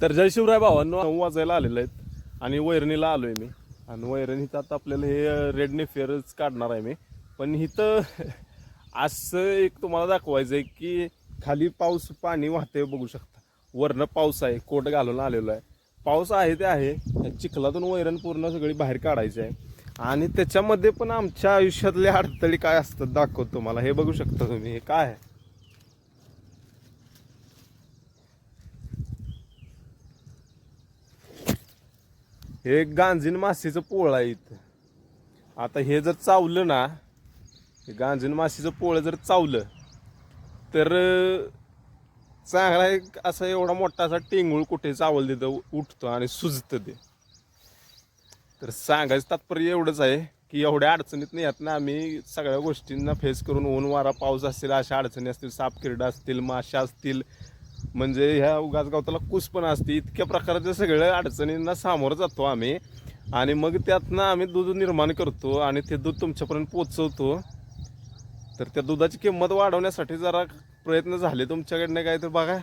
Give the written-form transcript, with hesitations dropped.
तर जय शिवराय भावांनो, 9 वाजायला आलेले आहेत आणि वैरणीला आलोय मी. आणि वैरणीत आता आपल्याला हे रेड नेफियरच काढणार आहे मी. पण इथं असं एक तुम्हाला दाखवायचं आहे की खाली पाऊस पाणी वाहते बघू शकता. वरनं पाऊस आहे, कोट घालून आलेलो आहे. पाऊस आहे ते आहे, चिखलातून वैरण पूर्ण सगळी बाहेर काढायची आहे. आणि त्याच्यामध्ये पण आमच्या आयुष्यातले अडथळे काय असतात दाखवतो तुम्हाला. हे बघू शकता तुम्ही, हे काय आहे. हे गांजीन माशीचं पोळं आहे इथं. आता हे जर चावलं ना, हे गांजीन माशीचं पोळं जर चावलं तर चांगला एक असा एवढा मोठा असा टेंगूळ कुठे चावल तिथं उठतो आणि सुजतं ते. तर सांगायचं तात्पर्य एवढंच आहे की एवढ्या अडचणीत नाही येत ना आम्ही सगळ्या गोष्टींना फेस करून, ऊन वारा पाऊस असतील, अशा अडचणी असतील, सापकिरडा असतील, माशा असतील, म्हणजे ह्या उगाच गावताला कुस पण असते, इतक्या प्रकारच्या सगळ्या अडचणींना सामोरं जातो आम्ही. आणि मग त्यातनं आम्ही दूध निर्माण करतो आणि ते दूध तुमच्यापर्यंत पोचवतो. तर त्या दुधाची किंमत वाढवण्यासाठी जरा प्रयत्न झाले तुमच्याकडनं काय तर बघा.